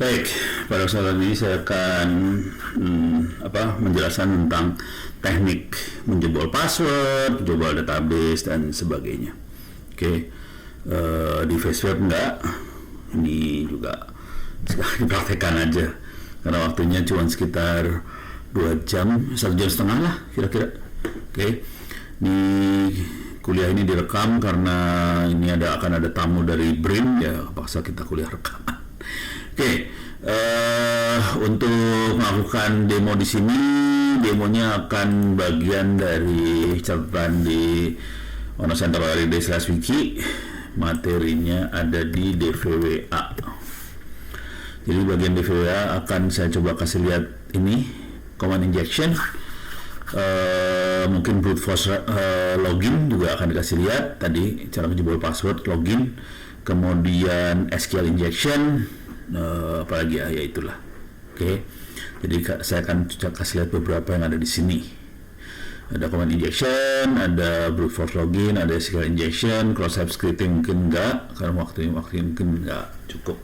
Baik, pada kesempatan ini saya akan menjelaskan tentang teknik menjebol password, menjebol database dan sebagainya. Oke, di Facebook enggak, ini juga sekarang dipraktekkan aja karena waktunya cuma sekitar 2 jam, 1 jam setengah lah kira-kira. Oke, di kuliah ini direkam karena ini akan ada tamu dari BRIN, ya paksa kita kuliah rekaman. Oke, untuk melakukan demo di sini, demonya akan bagian dari catatan di onocenter.id/wiki. Materinya ada di DVWA. Jadi bagian DVWA akan saya coba kasih lihat ini command injection. Mungkin brute force login juga akan dikasih lihat tadi, cara menjebol password login, kemudian SQL injection, apalagi ya itulah. Oke, jadi saya akan kasih lihat beberapa yang ada di sini. Ada command injection, ada brute force login, ada SQL injection, cross-site scripting mungkin enggak karena waktu mungkin enggak cukup.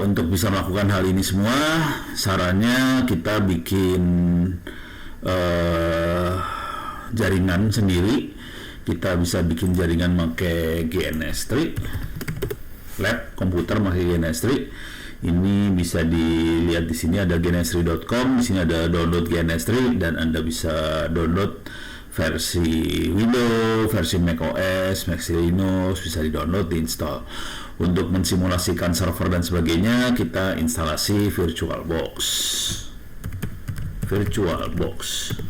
Untuk bisa melakukan hal ini semua, sarannya kita bikin jaringan sendiri. Kita bisa bikin jaringan pakai GNS3, lab komputer pakai GNS3. Ini bisa dilihat di sini ada gns3.com, di sini ada download GNS3 dan Anda bisa download versi Windows, versi macOS, versi Linux, bisa di-download, di-install. Untuk mensimulasikan server dan sebagainya, kita instalasi VirtualBox.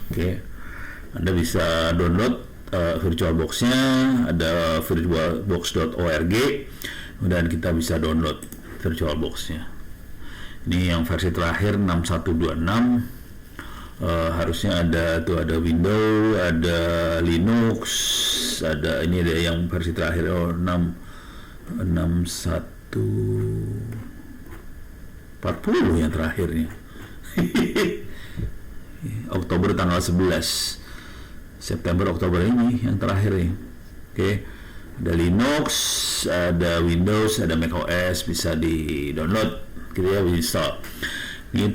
Oke. Anda bisa download VirtualBox-nya, ada virtualbox.org, dan kita bisa download VirtualBox-nya. Ini yang versi terakhir 6126. Harusnya ada ada Windows, ada Linux, ada ini ada yang versi terakhir 6140 yang terakhirnya. Oktober tanggal 11 September Oktober ini yang terakhir nih. Oke. Ada Linux, ada Windows, ada macOS, bisa di-download, gitu ya, install. Ini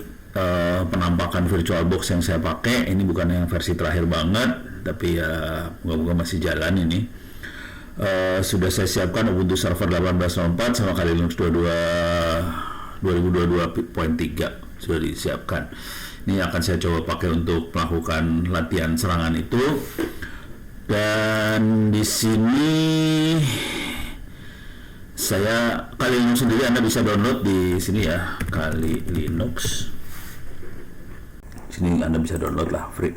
penampakan VirtualBox yang saya pakai. Ini bukan yang versi terakhir banget, tapi ya moga-moga masih jalan ini. Sudah saya siapkan Ubuntu Server 18.04 sama Kali Linux 2022.3 sudah disiapkan. Ini akan saya coba pakai untuk melakukan latihan serangan itu. Dan di sini saya Kali Linux sendiri Anda bisa download di sini ya, Kali Linux. Sini Anda bisa download lah, free,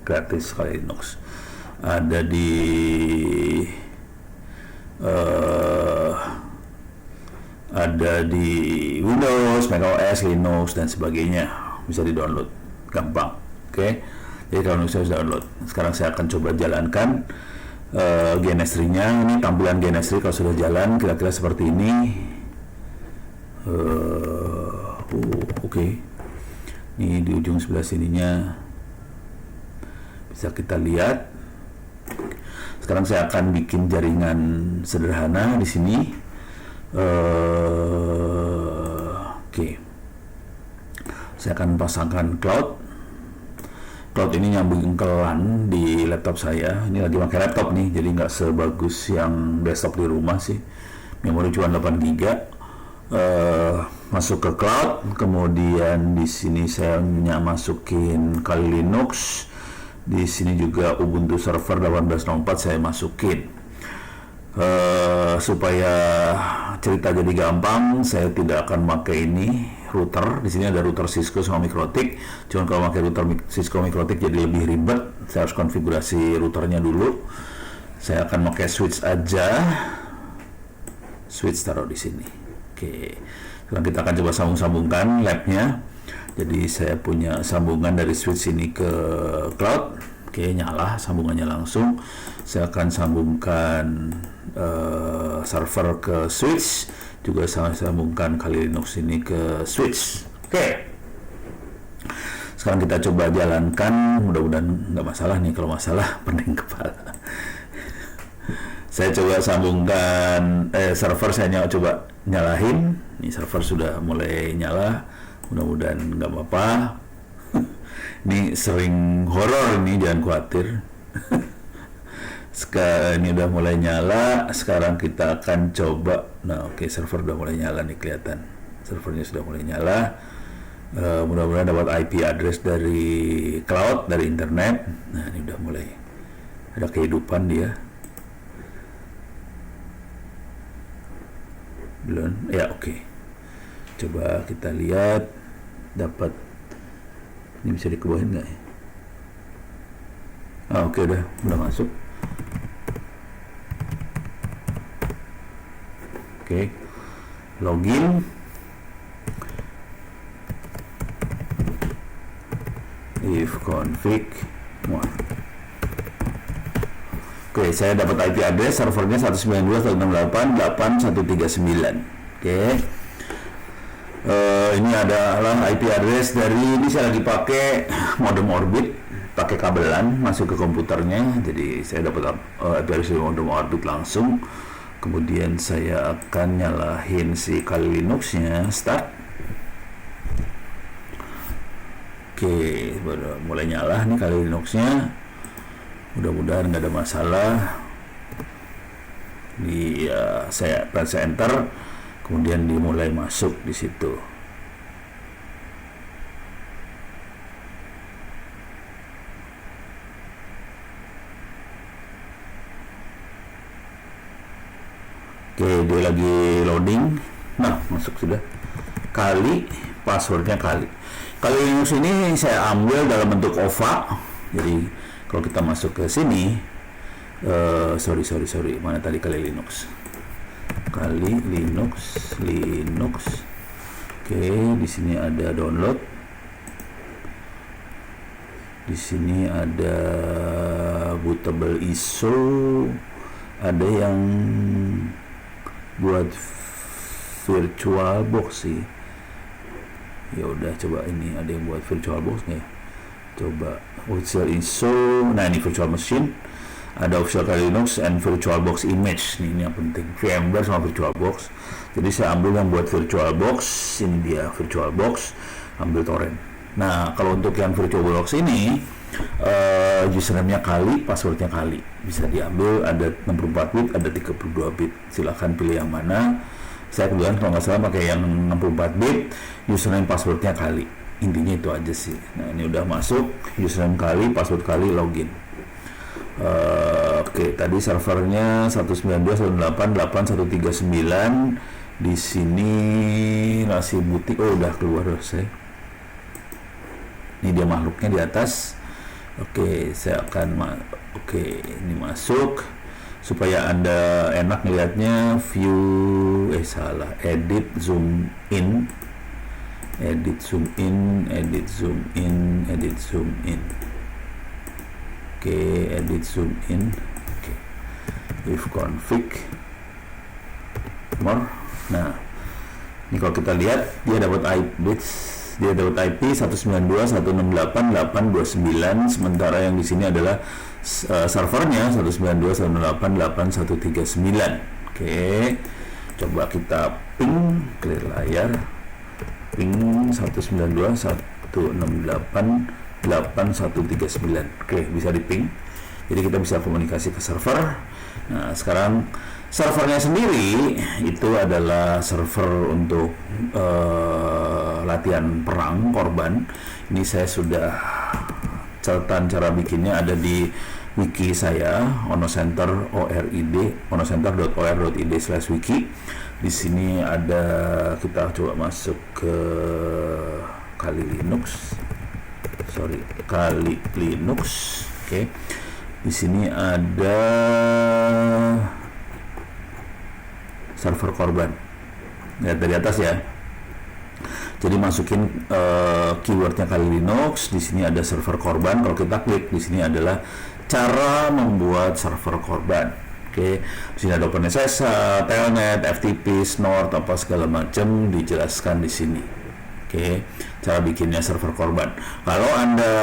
gratis Kali Linux. Ada di Windows, macOS, Linux dan sebagainya, bisa di-download gampang. Oke. Jadi kalau saya sudah download, sekarang saya akan coba jalankan GNS3-nya. Ini tampilan GNS3 kalau sudah jalan kira-kira seperti ini. Oke. Ini di ujung sebelah sininya bisa kita lihat. Sekarang saya akan bikin jaringan sederhana di sini. Oke. Saya akan pasangkan cloud ini nyambung ke LAN di laptop saya. Ini lagi pakai laptop nih, jadi nggak sebagus yang desktop di rumah sih. Memori cuma 8 GB. Masuk ke cloud, kemudian di sini saya masukin Kali Linux. Di sini juga Ubuntu Server 18.04 saya masukin. Supaya cerita jadi gampang, saya tidak akan pakai ini router. Di sini ada router Cisco sama MikroTik. Cuman kalau pakai router Cisco MikroTik jadi lebih ribet. Saya harus konfigurasi routernya dulu. Saya akan pakai switch aja. Switch taruh di sini. Oke. Sekarang kita akan coba sambung-sambungkan labnya. Jadi saya punya sambungan dari switch ini ke cloud. Oke, nyala sambungannya langsung. Saya akan sambungkan server ke switch. Juga saya sambungkan Kali Linux ini ke switch. Oke. Sekarang kita coba jalankan. Mudah-mudahan nggak masalah nih. Kalau masalah pening kepala. Saya coba sambungkan server, saya coba nyalahin. Ini server sudah mulai nyala, mudah-mudahan nggak apa-apa. Ini sering horor ini, jangan khawatir. Sekarang ini udah mulai nyala. Sekarang kita akan coba. Nah, oke, server udah mulai nyala nih, kelihatan servernya sudah mulai nyala. Mudah-mudahan dapat IP address dari cloud, dari internet. Nah, ini udah mulai ada kehidupan dia. Belum ya, oke. Coba kita lihat dapat. Ini bisa dikebawain nggak ya? Oke, udah masuk. Oke, login. If config 1. Oke, saya dapat IP address servernya 192.168.8.139. Oke. Ini adalah IP address dari, ini saya lagi pakai modem Orbit, pakai kabelan masuk ke komputernya. Jadi saya dapat IP address dari modem Orbit langsung. Kemudian saya akan nyalahin si Kali Linux-nya, start. Oke, baru mulai nyala nih Kali Linux-nya. Mudah-mudahan nggak ada masalah. Saya press enter, kemudian dimulai masuk di situ. Oke, dia lagi loading. Nah, masuk sudah. Kali, passwordnya Kali. Kali Linux ini saya ambil dalam bentuk OVA. Jadi kalau kita masuk ke sini, sorry, mana tadi Kali Linux? Kali Linux. Oke, di sini ada download. Di sini ada bootable ISO. Ada yang buat VirtualBox sih. Ya udah, coba ini ada yang buat VirtualBox nih. Coba official ISO. Nah, ini virtual machine. Ada official Kali Linux and VirtualBox image. Ini yang penting. VMware sama VirtualBox. Jadi saya ambil yang buat VirtualBox. Ini dia VirtualBox. Ambil torrent. Nah, kalau untuk yang VirtualBox ini username-nya Kali, passwordnya Kali. Bisa diambil, ada 64 bit, ada 32 bit. Silahkan pilih yang mana. Saya kebetulan kalau nggak salah pakai yang 64 bit, username passwordnya Kali. Intinya itu aja sih. Nah, ini udah masuk, username Kali, password Kali, login. Oke, tadi servernya 192.168.8.139. Di sini nasi butik. Oh, udah keluar saya. Ini dia makhluknya di atas. Oke, saya akan ini masuk supaya Anda enak melihatnya. Edit zoom in. Oke, edit zoom in. Oke. If config more. Nah, ini kalau kita lihat dia dapat IP 192.168.829, sementara yang di sini adalah servernya 192.168.8.139. Oke, coba kita ping, clear layar, ping 192.168.8.139. Oke, bisa di ping, jadi kita bisa komunikasi ke server. Nah, sekarang servernya sendiri itu adalah server untuk latihan perang korban. Ini saya sudah catatan cara bikinnya ada di wiki saya, onocenter.org/wiki. Di sini ada, kita coba masuk ke Kali Linux. Oke. Di sini ada server korban. Lihat dari atas ya. Jadi masukin keywordnya Kali Linux. Di sini ada server korban. Kalau kita klik di sini adalah cara membuat server korban. Oke. Di sini ada OpenSSH, Telnet, FTP, Snort, apa segala macam dijelaskan di sini. Oke, cara bikinnya server korban. Kalau Anda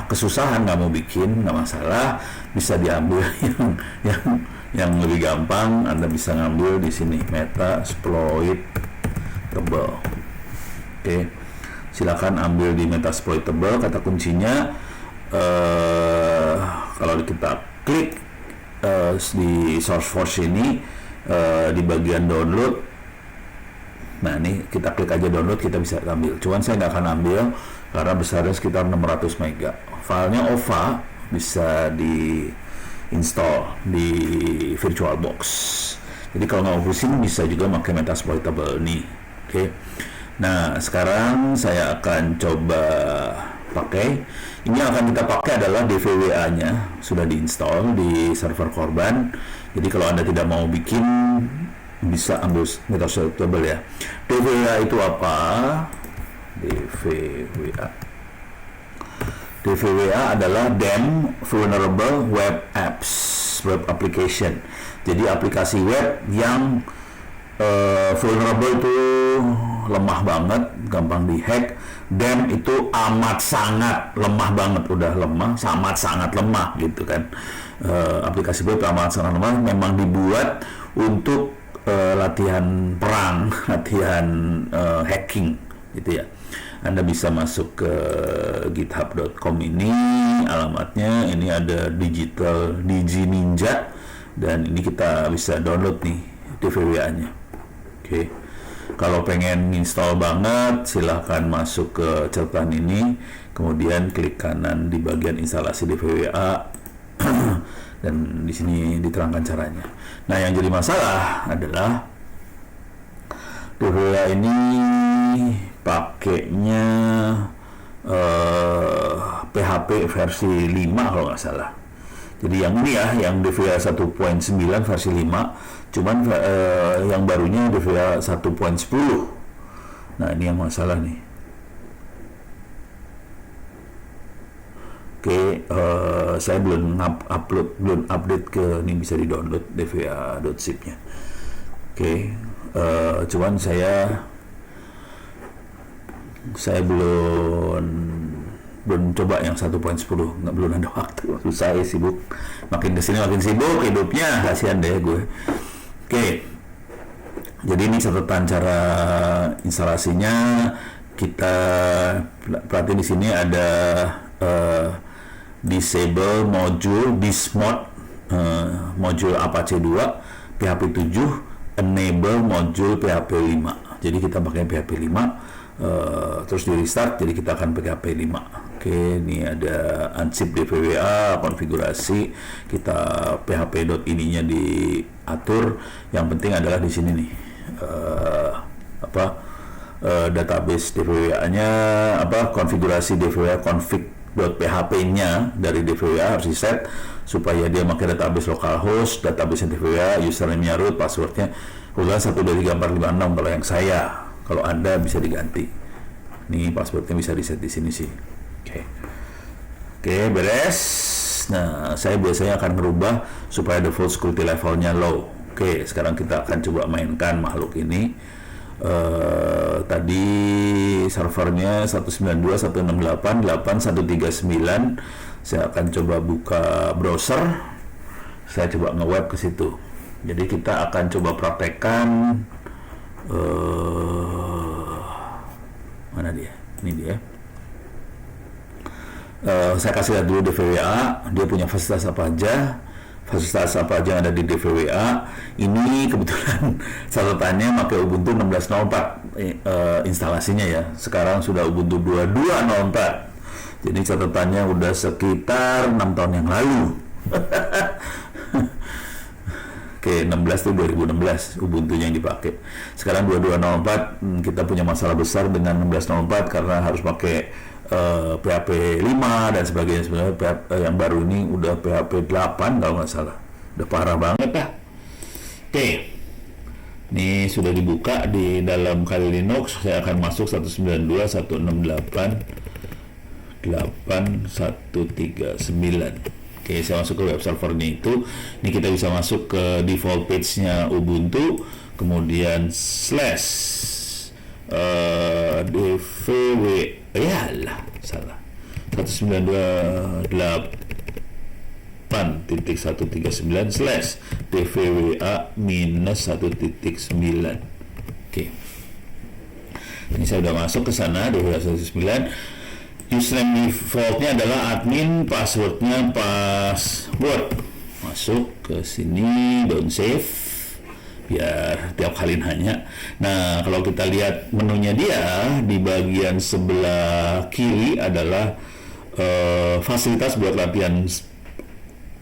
kesusahan nggak mau bikin, nggak masalah, bisa diambil yang Yang lebih gampang Anda bisa ngambil di sini Metasploitable. Oke, silakan ambil di Metasploitable. Kata kuncinya kalau kita klik di SourceForge ini di bagian download. Nah, ini kita klik aja download, kita bisa ambil. Cuman saya nggak akan ambil karena besarnya sekitar 600 MB. Filenya OVA, bisa di install di VirtualBox. Jadi kalau nggak mau pusing bisa juga pakai Metasploitable nih. Oke. Nah, sekarang saya akan coba pakai. Ini yang akan kita pakai adalah DVWA-nya sudah diinstal di server korban. Jadi kalau Anda tidak mau bikin, bisa ambil Metasploitable ya. DVWA itu apa? DVWA adalah DEM Vulnerable Web Apps, Web Application. Jadi aplikasi web yang vulnerable itu lemah banget, gampang dihack. DEM itu amat sangat lemah banget, udah lemah, amat sangat lemah gitu kan. Aplikasi web amat sangat lemah, memang dibuat untuk latihan perang, latihan hacking gitu ya. Anda bisa masuk ke github.com ini, alamatnya ini ada Digi Ninja, dan ini kita bisa download nih DVWA-nya. Oke. Kalau pengen install banget, silahkan masuk ke catatan ini, kemudian klik kanan di bagian instalasi DVWA, dan di sini diterangkan caranya. Nah, yang jadi masalah adalah DVWA ini pakainya PHP versi 5 kalau nggak salah. Jadi yang ini ya, yang DVWA 1.9 versi 5, cuman yang barunya DVWA 1.10. Nah, ini yang masalah nih. Oke, saya belum update ke ini, bisa di-download DVWA.zip-nya. Oke, cuman saya belum coba yang 1.10, belum ada waktu, susah ya, sibuk, makin kesini makin sibuk hidupnya, kasihan deh gue. Oke, jadi ini catatan cara instalasinya. Kita perhatiin di sini ada disable module dismod, module Apache 2 PHP 7, enable module PHP 5. Jadi kita pakai PHP 5, terus di restart, jadi kita akan PHP 5. Oke, ini ada unzip DVWA, konfigurasi, kita php.ini-nya diatur. Yang penting adalah di sini nih database DVWA-nya, konfigurasi DVWA config.php-nya dari DVWA harus di set supaya dia pakai database localhost, database DVWA, username-nya root, passwordnya udah 123456 kalau yang saya. Kalau Anda bisa diganti. Nih passwordnya bisa di set di sini sih. Oke, beres. Nah, saya biasanya akan merubah supaya default security levelnya low. Oke, sekarang kita akan coba mainkan makhluk ini. Tadi servernya 192.168.8.139. Saya akan coba buka browser. Saya coba nge-web ke situ. Jadi kita akan coba praktekkan. Mana dia? Ini dia. Saya kasih lihat dulu DVWA, dia punya fasilitas apa aja yang ada di DVWA. Ini kebetulan catatannya pakai Ubuntu 16.04 instalasinya ya. Sekarang sudah Ubuntu 22.04. Jadi catatannya udah sekitar 6 tahun yang lalu. Oke, 16 itu 2016 Ubuntunya yang dipakai. Sekarang 22.04, kita punya masalah besar dengan 16.04 karena harus pakai PHP 5 dan sebagainya. Sebenarnya yang baru ini udah PHP 8 kalau nggak salah. Udah parah banget ya. Oke, ini sudah dibuka di dalam Kali Linux. Saya akan masuk 192.168.8.139. Oke, saya masuk ke web servernya itu. Ini kita bisa masuk ke default page-nya Ubuntu, kemudian /dvw, ya lah, salah, 192.8 8.139/tvwa-1.9. Oke. Ini saya udah masuk ke sana 2.1.9. Username defaultnya adalah admin, passwordnya password. Masuk ke sini, don't save, biar tiap kali nanya. Nah, kalau kita lihat menunya dia di bagian sebelah kiri adalah fasilitas buat latihan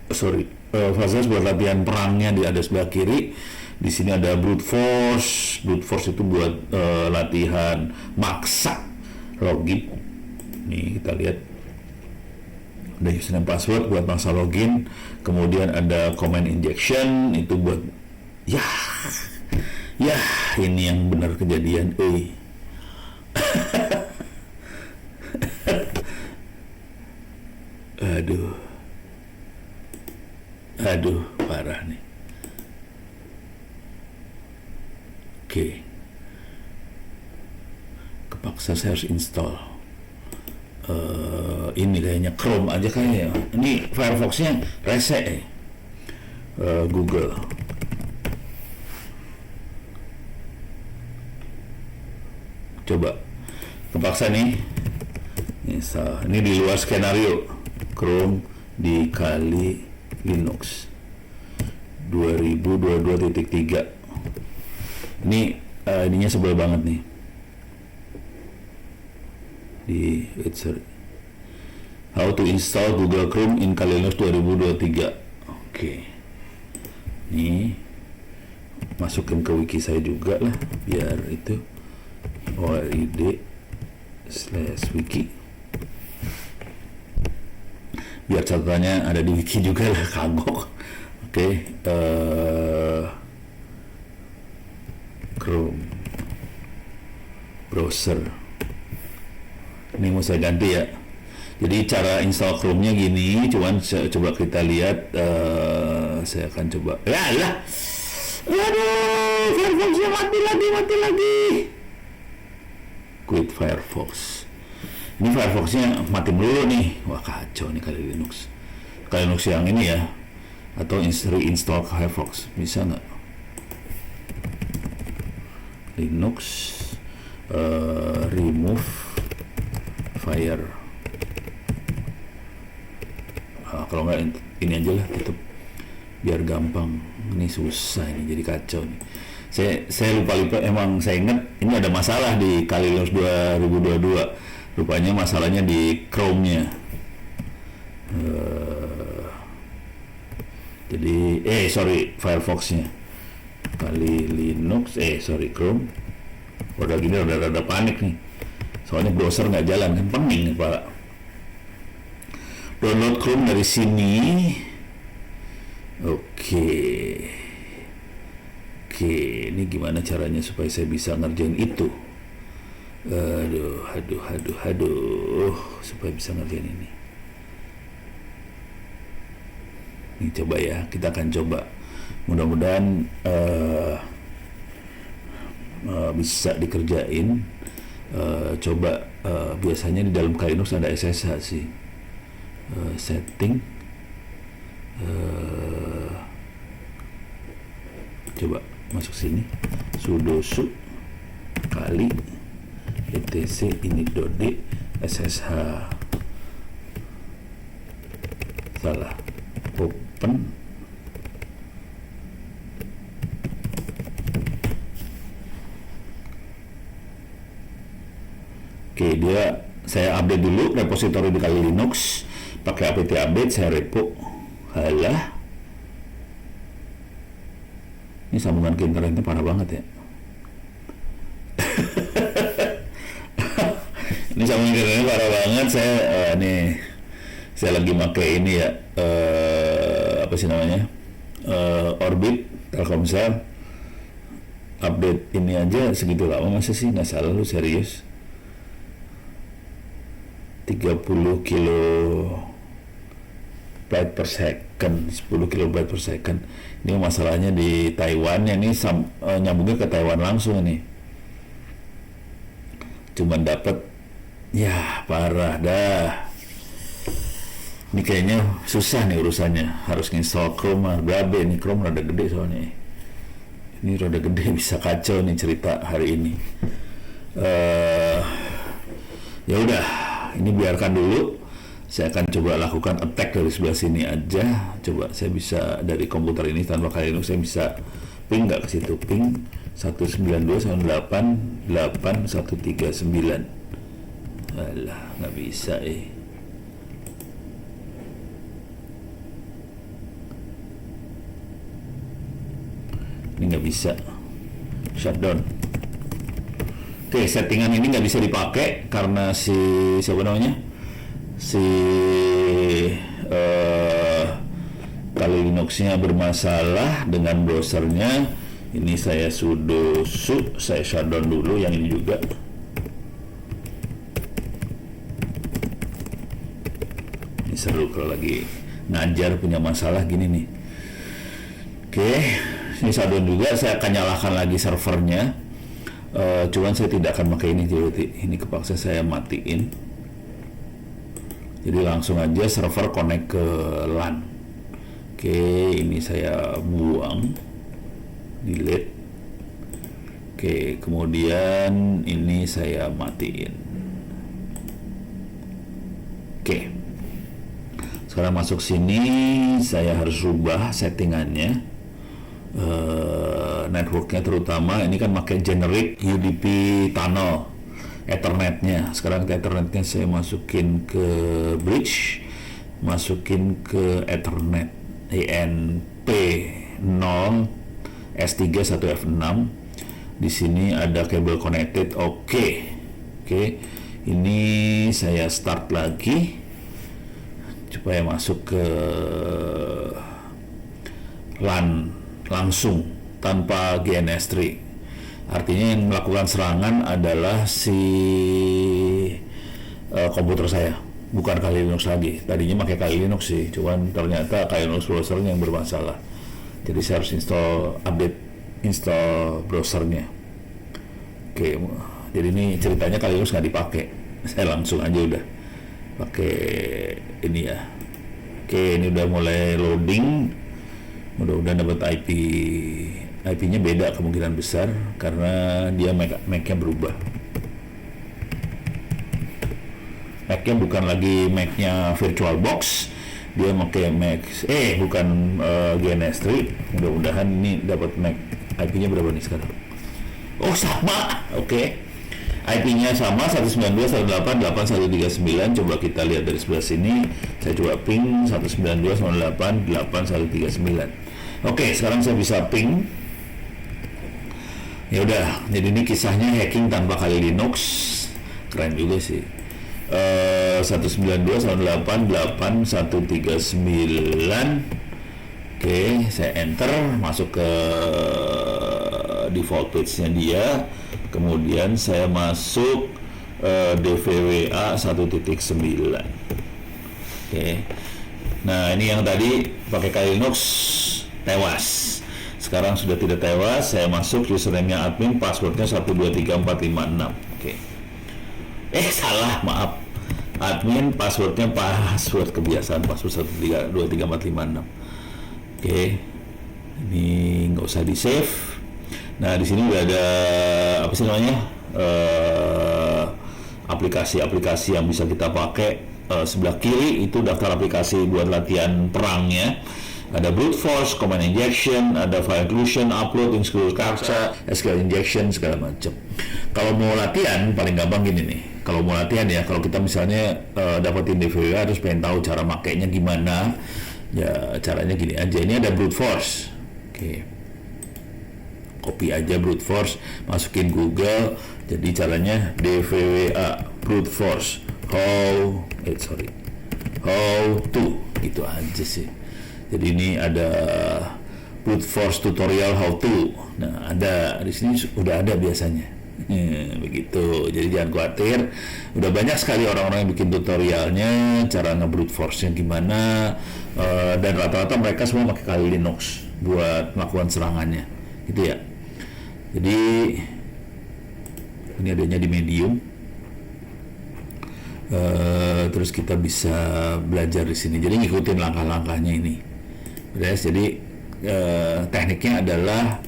fasilitas buat latihan perangnya di ada sebelah kiri. Di sini ada brute force. Brute force itu buat latihan maksa login. Nih kita lihat ada username password buat maksa login. Kemudian ada command injection itu buat ya ini yang benar kejadian. Aduh parah nih. Oke. Kepaksa saya harus install ini kayaknya Chrome aja kayaknya. Ini Firefox-nya rese. Google. Coba kepaksa nih. Ini di luar skenario Chrome dikali Linux 2022.3. Ininya sebel banget nih. How to install Google Chrome in Kali Linux 2023. Oke. Nih masukin ke wiki saya juga lah, biar itu ORID/wiki, biar catatannya ada di wiki juga lah, kagok. Oke. Chrome browser ini mau saya ganti ya. Jadi cara install Chrome-nya gini, cuman coba kita lihat. Saya akan coba. Aduh, Firefox-nya mati lagi. Quit Firefox. Ini Firefox-nya mati dulu nih. Wah, kacau nih Kali Linux. Kali Linux yang ini ya, atau reinstall Firefox bisa nggak? Linux remove Fire. Kalau nggak ini aja lah, tutup biar gampang. Ini susah, ini jadi kacau nih. Saya lupa emang saya ingat ini ada masalah di Kali Linux 2022. Rupanya masalahnya di Chrome-nya. Jadi Firefox-nya. Kali Linux Chrome. Udah gini udah panik nih. Soalnya browser nggak jalan kan, pening nih Pak. Download Chrome dari sini. Oke, ini gimana caranya supaya saya bisa ngerjain itu? Aduh, supaya bisa ngerjain ini. Ini coba ya, kita akan coba. Mudah-mudahan bisa dikerjain. Coba biasanya di dalam Kali Linux ada SSH sih. Setting. Coba masuk sini, sudo su kali etc ini.d ssh, salah, open. Oke, saya update dulu repository di Kali Linux pakai apt update. Saya repo. Halah, ini sambungan ke internetnya parah banget ya. Ini sambungan ke internetnya parah banget. Saya lagi pakai ini ya, apa sih namanya, Orbit Telkomsel. Update ini aja segitu lama, masa sih? Nggak salah lu, serius. 30 kilobyte per second, 10 kilobyte per second. Ini masalahnya di Taiwan ya, ini nyambungnya ke Taiwan langsung nih. Cuman dapat ya parah dah. Ini kayaknya susah nih urusannya, harus install Chrome. Babe ini Chrome rada gede soalnya. Ini rada gede, bisa kacau nih cerita hari ini. Ya udah, ini biarkan dulu. Saya akan coba lakukan attack dari sebelah sini aja. Coba saya bisa dari komputer ini tanpa kali Linux saya bisa ping nggak ke situ, ping 192.168.8139. Alah, nggak bisa ini nggak bisa shutdown. Oke, settingan ini nggak bisa dipakai karena si siapa namanya Kali Linuxnya bermasalah dengan browsernya. Ini saya sudo saya shutdown dulu yang ini juga. Ini seru kalau lagi ngajar punya masalah gini nih. Oke, ini shutdown juga. Saya akan nyalakan lagi servernya. Cuman saya tidak akan pakai ini, ini kepaksa saya matiin. Jadi langsung aja server connect ke LAN. Oke, ini saya buang, delete. Oke, kemudian ini saya matiin. Oke, sekarang masuk sini, saya harus rubah settingannya. Networknya terutama ini kan pakai generic UDP tunnel Ethernetnya. Sekarang Ethernetnya saya masukin ke bridge, masukin ke Ethernet ENP0 S31F6. Di sini ada kabel connected. Oke, ini saya start lagi supaya masuk ke LAN langsung tanpa GNS3. Artinya yang melakukan serangan adalah si komputer saya, bukan Kali Linux lagi. Tadinya pakai Kali Linux sih, cuman ternyata Kali Linux browsernya yang bermasalah. Jadi saya harus install browsernya. Oke, jadi ini ceritanya Kali Linux nggak dipakai. Saya langsung aja udah pakai ini ya. Oke, ini udah mulai loading. Mudah-mudahan dapat IP-nya beda kemungkinan besar karena dia Mac-nya berubah. Mac-nya bukan lagi Mac-nya VirtualBox, dia pakai Mac bukan GNS3. Mudah-mudahan ini dapat Mac. IP-nya berapa nih sekarang? Oh, sama. Oke. IP-nya sama 192.168.8139. Coba kita lihat dari sebelah sini. Saya coba ping 192.168.8139. Oke, sekarang saya bisa ping. Ya udah, jadi ini kisahnya hacking tanpa Kali Linux. Keren juga sih. 192.168.8139. Oke, saya enter, masuk ke default page-nya dia. Kemudian saya masuk DVWA 1.9. Oke. Nah, ini yang tadi pakai Kali Linux tewas. Sekarang sudah tidak tewas. Saya masuk username-nya admin, passwordnya 123456. Oke. Salah, maaf. Admin passwordnya password kebiasaan, password 123456. Oke. Ini nggak usah di save. Nah, di sini udah ada apa sih namanya? Aplikasi-aplikasi yang bisa kita pakai. Sebelah kiri itu daftar aplikasi buat latihan perangnya. Ada brute force, command injection, ada file inclusion, upload, install captcha, SQL injection, segala macam. Kalau mau latihan paling gampang gini nih. Kalau mau latihan ya, kalau kita misalnya dapetin DVWA terus pengen tahu cara makainya gimana, ya caranya gini aja. Ini ada brute force. Oke. Copy aja brute force, masukin Google. Jadi caranya DVWA brute force how to, gitu aja sih. Jadi ini ada brute force tutorial how to. Nah, ada di sini udah ada biasanya. Begitu. Jadi jangan khawatir. Udah banyak sekali orang-orang yang bikin tutorialnya cara nge-brute force-nya gimana. Dan rata-rata mereka semua pakai Kali Linux buat melakukan serangannya. Gitu ya. Jadi ini adanya di Medium. terus kita bisa belajar di sini. Jadi ngikutin langkah-langkahnya ini. Beres. Jadi tekniknya adalah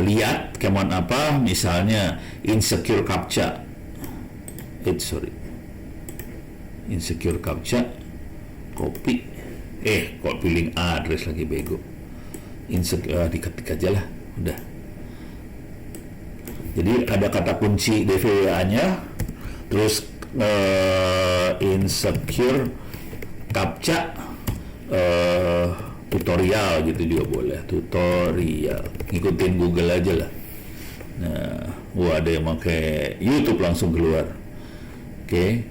lihat keyword apa, misalnya insecure captcha. Insecure captcha, copy. Kok pilih address lagi bego. Diketik aja lah, udah. Jadi ada kata kunci DVWA-nya, terus insecure captcha tutorial gitu juga boleh, tutorial, ngikutin Google aja lah. Nah, ada yang pakai YouTube langsung keluar. Oke.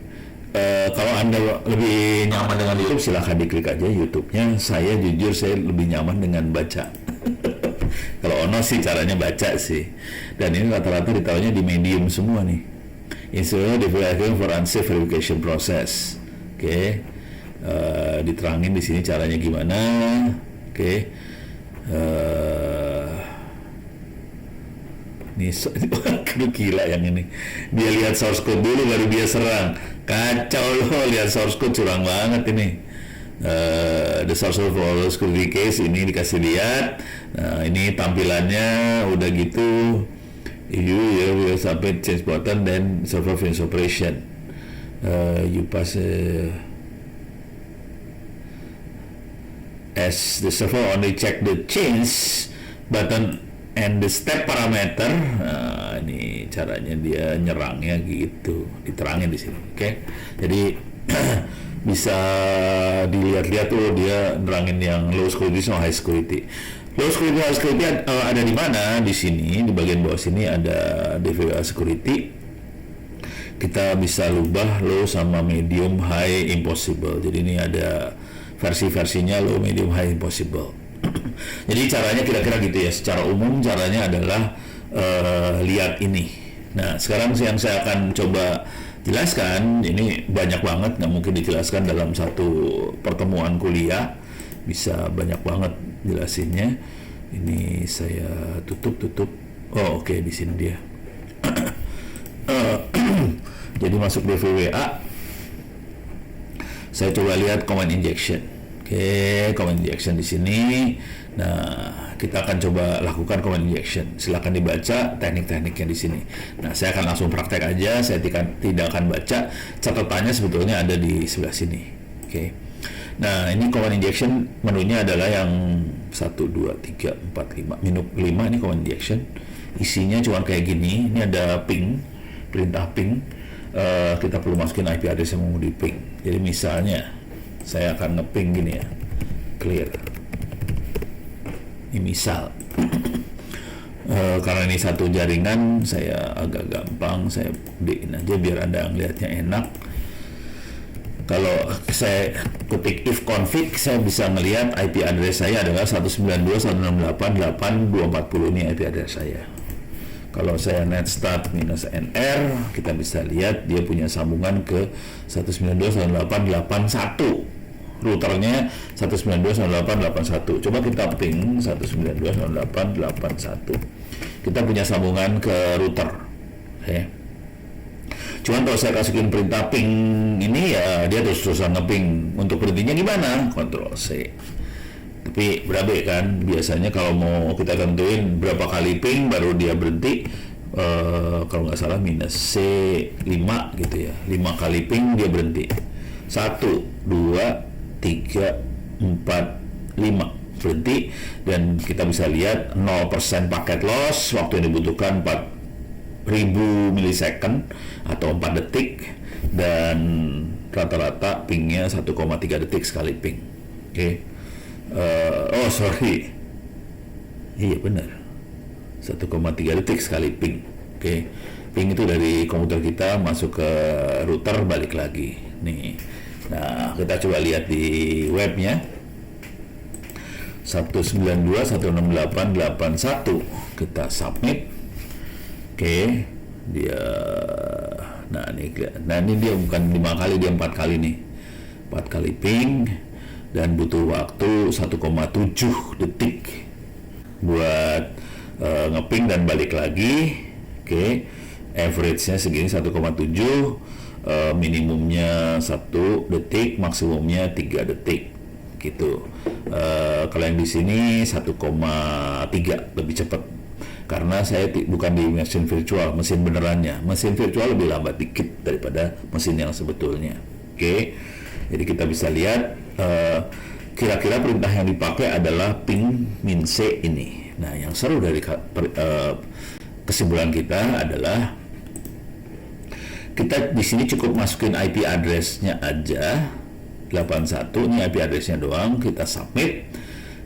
Kalau Anda lebih nyaman dengan YouTube, silahkan diklik aja YouTube-nya. Saya jujur saya lebih nyaman dengan baca. Kalau Ono sih caranya baca sih. Dan ini rata-rata ditaruhnya di Medium semua nih. Instruction development for unsafe verification process. Oke. Diterangin di sini caranya gimana. Oke. Ini gila yang ini. Dia lihat source code dulu baru dia serang. Kacau loh, lihat source code, curang banget ini. The source code for security case ini dikasih lihat. Nah, ini tampilannya udah gitu. You will submit change button then server finish operation. You pass as the server only check the change button and the step parameter. Nah, ini caranya dia nyerangnya gitu, diterangin di sini. Oke. Jadi bisa dilihat-lihat tuh dia nerangin yang low security sama high security. Low security, high security ada di mana? Di sini, di bagian bawah sini ada DVWA security. Kita bisa ubah low sama medium, high, impossible. Jadi ini ada versi-versinya low, medium, high, impossible. Jadi caranya kira-kira gitu ya. Secara umum caranya adalah lihat ini. Nah, sekarang yang saya akan coba jelaskan, ini banyak banget, nggak mungkin dijelaskan dalam satu pertemuan kuliah, bisa banyak banget jelasinnya. Ini saya tutup. Oke, di sini dia. Jadi masuk DVWA, saya coba lihat command injection. Oke, command injection di sini. Nah, kita akan coba lakukan command injection. Silakan dibaca teknik-tekniknya di sini. Nah, saya akan langsung praktek aja. Saya tidak akan baca. Catatannya sebetulnya ada di sebelah sini. Oke. Nah, ini command injection menunya adalah yang 1, 2, 3, 4, 5. Menu 5 ini command injection. Isinya cuma kayak gini. Ini ada ping, perintah ping. Kita perlu masukin IP address yang mau di ping. Jadi misalnya saya akan nge-ping gini ya, clear. Ini misal karena ini satu jaringan, saya agak gampang, saya gedein aja biar Anda ngeliatnya enak. Kalau saya ketik if config, saya bisa ngelihat IP address saya adalah 192.168.8.240. Ini IP address saya. Kalau saya net start -nr, kita bisa lihat dia punya sambungan ke 192.168.8.1. Routernya 192.168.8.1. Coba kita ping 192.168.8.1. Kita punya sambungan ke router. Oke. Cuman kalau saya kasihin perintah ping ini ya dia terus-terusan nge-ping. Untuk berhentinya gimana? Ctrl C. Tapi berabe kan, biasanya kalau mau kita tentuin berapa kali ping baru dia berhenti, kalau nggak salah -C5 gitu ya, 5 kali ping dia berhenti. 1, 2, 3, 4, 5 berhenti, dan kita bisa lihat 0% paket loss, waktu yang dibutuhkan 4000 milisecond atau 4 detik, dan rata-rata pingnya 1,3 detik sekali ping. Oke. Iya benar, 1,3 detik sekali ping. Oke. Ping itu dari komputer kita masuk ke router, balik lagi nih. Nah, kita coba lihat di webnya 192.168.8.1. Kita submit. Oke. Nah ini dia bukan 5 kali, dia 4 kali nih. 4 kali ping. Dan butuh waktu 1,7 detik buat ngeping dan balik lagi. Oke. Average-nya segini 1,7. minimumnya 1 detik, maksimumnya 3 detik gitu. Kalau yang di sini 1,3 lebih cepat karena saya bukan di mesin virtual, mesin benerannya. Mesin virtual lebih lambat dikit daripada mesin yang sebetulnya. Oke. Jadi kita bisa lihat kira-kira perintah yang dipakai adalah ping min c ini. Nah, yang seru dari kesimpulan kita adalah kita di sini cukup masukin IP address-nya aja 81, ini IP address-nya doang, kita submit.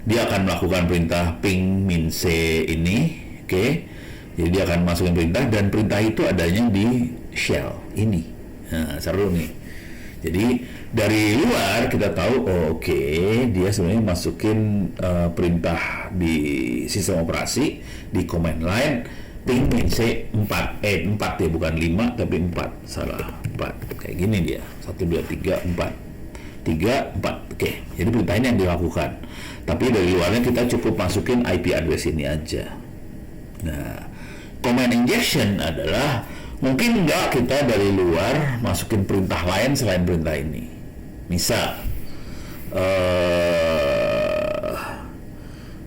Dia akan melakukan perintah ping min c ini. Oke. Jadi dia akan masukin perintah dan perintah itu adanya di shell ini. Nah, seru nih. Jadi dari luar kita tahu dia sebenarnya masukin perintah di sistem operasi di command line ping min c 4 ya, bukan 5 tapi 4, salah 4 kayak gini dia 1 2 3 4 3 4. Oke, jadi perintah ini yang dilakukan tapi dari luarnya kita cukup masukin IP address ini aja. Nah, command injection adalah mungkin nggak kita dari luar masukin perintah lain selain perintah ini. Misal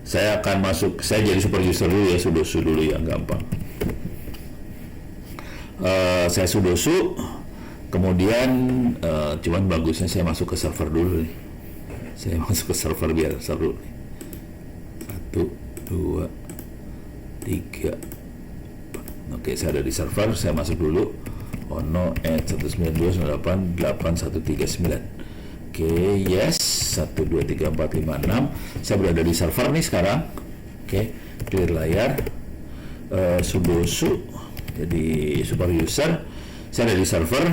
saya akan saya jadi super user dulu ya, sudosu dulu yang gampang. Saya sudosu, kemudian cuman bagusnya saya masuk ke server dulu nih. Saya masuk ke server biar seru nih. 1 2 3. Oke, saya ada di server, saya masuk dulu. Ono @192.168.8139. Oke, yes. 1 2 3 4 5 6. Saya berada di server nih sekarang. Oke, clear layar. Sudosu. Jadi super user. Saya ada di server.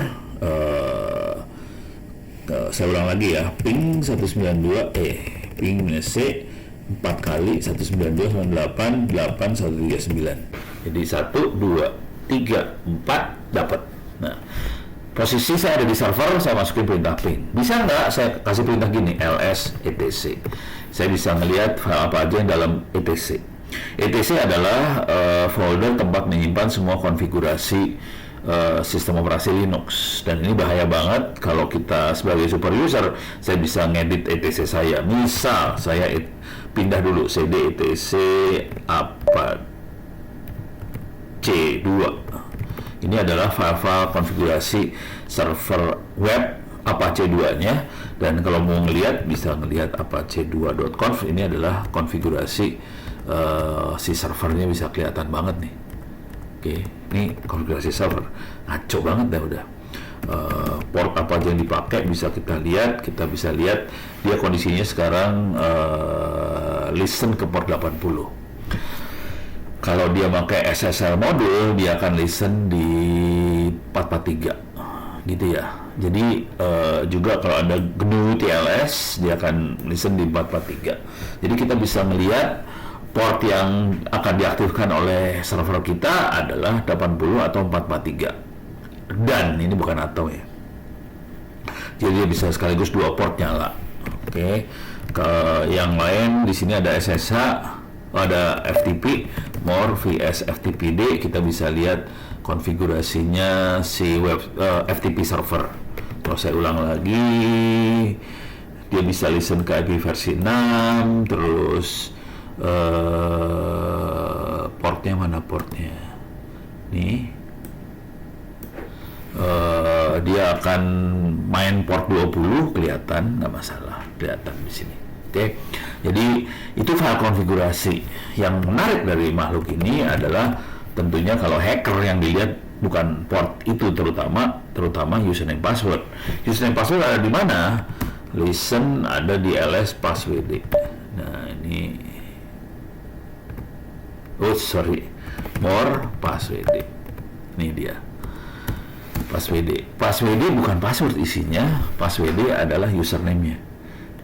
Saya ulang lagi ya. Ping 192 ping c 4 kali 192.168.8139. Jadi 1 2 3 4 dapat. Nah, posisi saya ada di server, saya masukin perintah ping. Bisa nggak saya kasih perintah gini, ls etc. Saya bisa melihat file apa aja yang dalam etc. etc adalah folder tempat menyimpan semua konfigurasi sistem operasi Linux, dan ini bahaya banget kalau kita sebagai super user. Saya bisa ngedit etc saya. Misal saya pindah dulu cd etc apa c2. Ini adalah file-file konfigurasi server web Apache 2-nya, dan kalau mau ngelihat bisa ngelihat apache2.conf. Ini adalah konfigurasi si servernya, bisa kelihatan banget nih. Oke, ini konfigurasi server ngaco banget dah udah. Port apa aja yang dipakai bisa kita lihat. Kita bisa lihat dia kondisinya sekarang listen ke port 80. Kalau dia pakai SSL modul, dia akan listen di 443 gitu ya. Jadi juga kalau ada GNU TLS, dia akan listen di 443. Jadi kita bisa melihat port yang akan diaktifkan oleh server kita adalah 80 atau 443. Dan ini bukan atau ya. Jadi dia bisa sekaligus 2 port nyala. Oke. Ke yang lain di sini ada SSH, ada FTP, more vs FTPD. Kita bisa lihat konfigurasinya si web FTP server. Kalau saya ulang lagi, dia bisa listen ke IP versi 6, terus portnya mana portnya? Nih. Dia akan main port 20, kelihatan, nggak masalah, kelihatan di sini. Oke. Jadi itu file konfigurasi. Yang menarik dari makhluk ini adalah tentunya kalau hacker yang dilihat bukan port itu, terutama username password. Username password ada di mana? Listen ada di ls passwd. Nah ini, more passwd. Ini dia. Passwd bukan password isinya. Passwd adalah username-nya.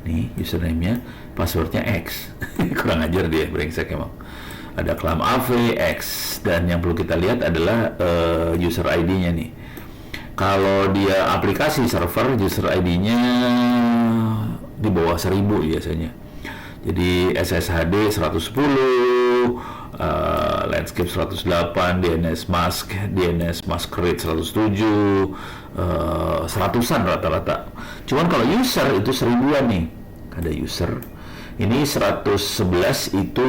Nih username-nya, passwordnya X. Kurang ajar dia, brengsek emang. Ada claim AV X, dan yang perlu kita lihat adalah user ID-nya nih. Kalau dia aplikasi server, user ID-nya di bawah 1000 biasanya. Jadi SSHD 110, landscape 108, DNS mask, DNS masquerade 107, 100-an rata-rata. Cuman kalau user itu 1000-an nih. Ada user. Ini 111 itu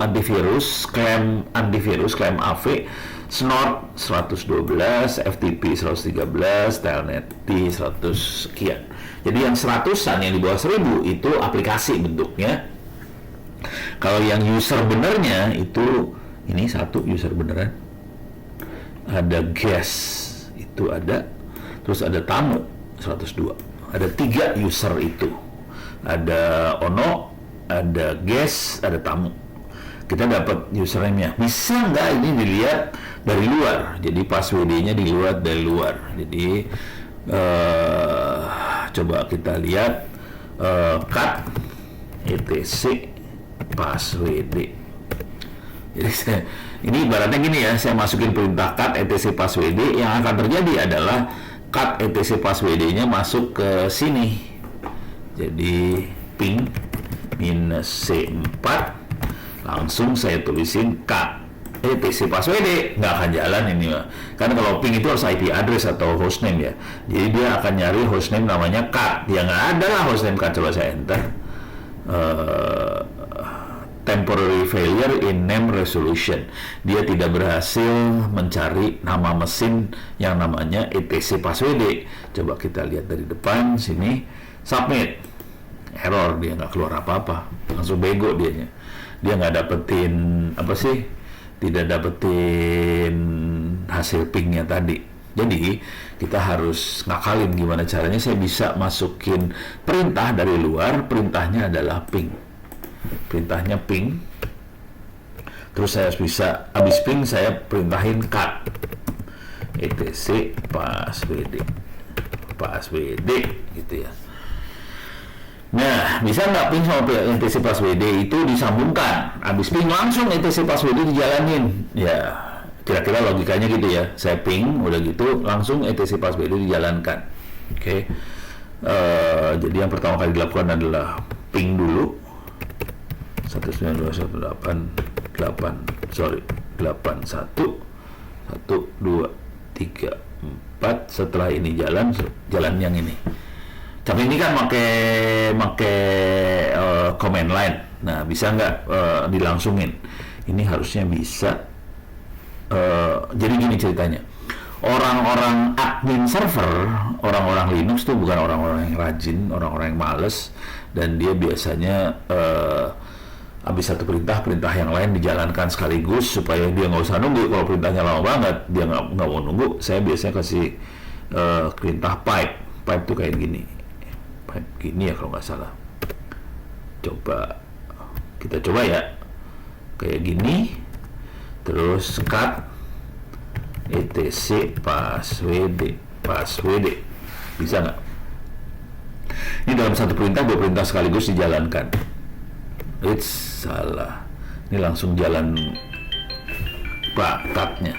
antivirus, klaim AV, Snort 112, FTP 113, Telnet 100 sekian. Jadi yang 100-an yang di bawah 1000 itu aplikasi bentuknya. Kalau yang user benernya itu ini satu user beneran. Ada guest itu ada, terus ada tamu 102. Ada 3 user itu. Ada ono, ada guest, ada tamu. Kita dapat username-nya. Bisa nggak ini dilihat dari luar? Jadi password-nya dilihat dari luar. Jadi coba kita lihat cat etc password. Jadi ini ibaratnya gini ya, saya masukin perintah cat etc password, yang akan terjadi adalah cat etc password-nya masuk ke sini. Jadi ping -C4, langsung saya tulisin cat etc password, nggak akan jalan ini ya. Karena kalau ping itu harus IP address atau hostname ya. Jadi dia akan nyari hostname namanya cat. Ya nggak ada lah hostname cat. Coba saya enter. Temporary failure in name resolution. Dia tidak berhasil mencari nama mesin yang namanya etc password. Coba kita lihat dari depan sini. Submit. Error, dia nggak keluar apa-apa. Langsung bego dianya. Dia nggak dapetin apa sih? Tidak dapetin hasil pingnya tadi. Jadi kita harus ngakalin gimana caranya saya bisa masukin perintah dari luar. Perintahnya adalah ping. Perintahnya ping. Terus saya bisa habis ping saya perintahin cat etc password gitu ya. Nah, bisa nggak ping sama etc password itu disambungkan? Habis ping langsung etc password dijalanin. Ya, kira-kira logikanya gitu ya. Saya ping, udah gitu langsung etc password dijalankan. Oke. Jadi yang pertama kali dilakukan adalah ping dulu 192.168.1, 1, 2, 3, 4. Setelah ini jalan yang ini. Tapi ini kan pakai command line. Nah, bisa nggak dilangsungin? Ini harusnya bisa. Jadi gini ceritanya. Orang-orang admin server, orang-orang Linux tuh bukan orang-orang yang rajin, orang-orang yang males, dan dia biasanya habis satu perintah yang lain dijalankan sekaligus supaya dia nggak usah nunggu. Kalau perintahnya lama banget, dia nggak mau nunggu. Saya biasanya kasih perintah pipe tuh kayak gini. Gini ya kalau nggak salah. Kita coba ya kayak gini, terus cut etc password bisa nggak? Ini dalam satu perintah 2 perintah sekaligus dijalankan. Salah, ini langsung jalan cutnya.